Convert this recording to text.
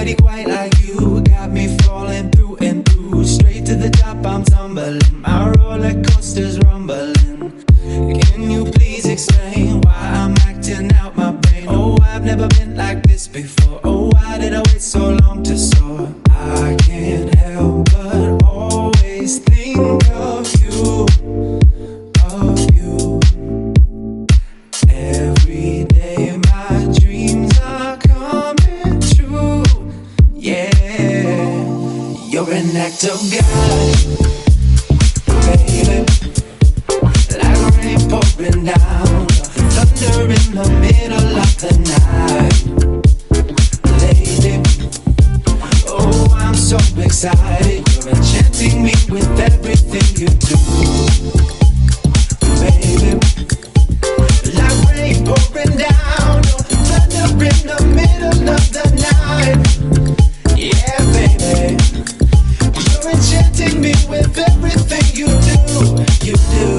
nobody quite like you. Got me falling through and through. Straight to the top, I'm tumbling. My roller coaster's rumbling. Can you please explain why I'm acting out my brain? Oh, I've never been like this before. Oh, why did I wait so long to soar? I can't help but always think of you, of you. Every day my dreams are coming true. Yeah, you're an act of God, baby. Like rain pouring down, thunder in the middle of the night. Lady, oh, I'm so excited. You're enchanting me with everything you do, baby. Like rain pouring down, thunder in the middle of the night. Yeah, baby, you're enchanting me with everything you do, you do.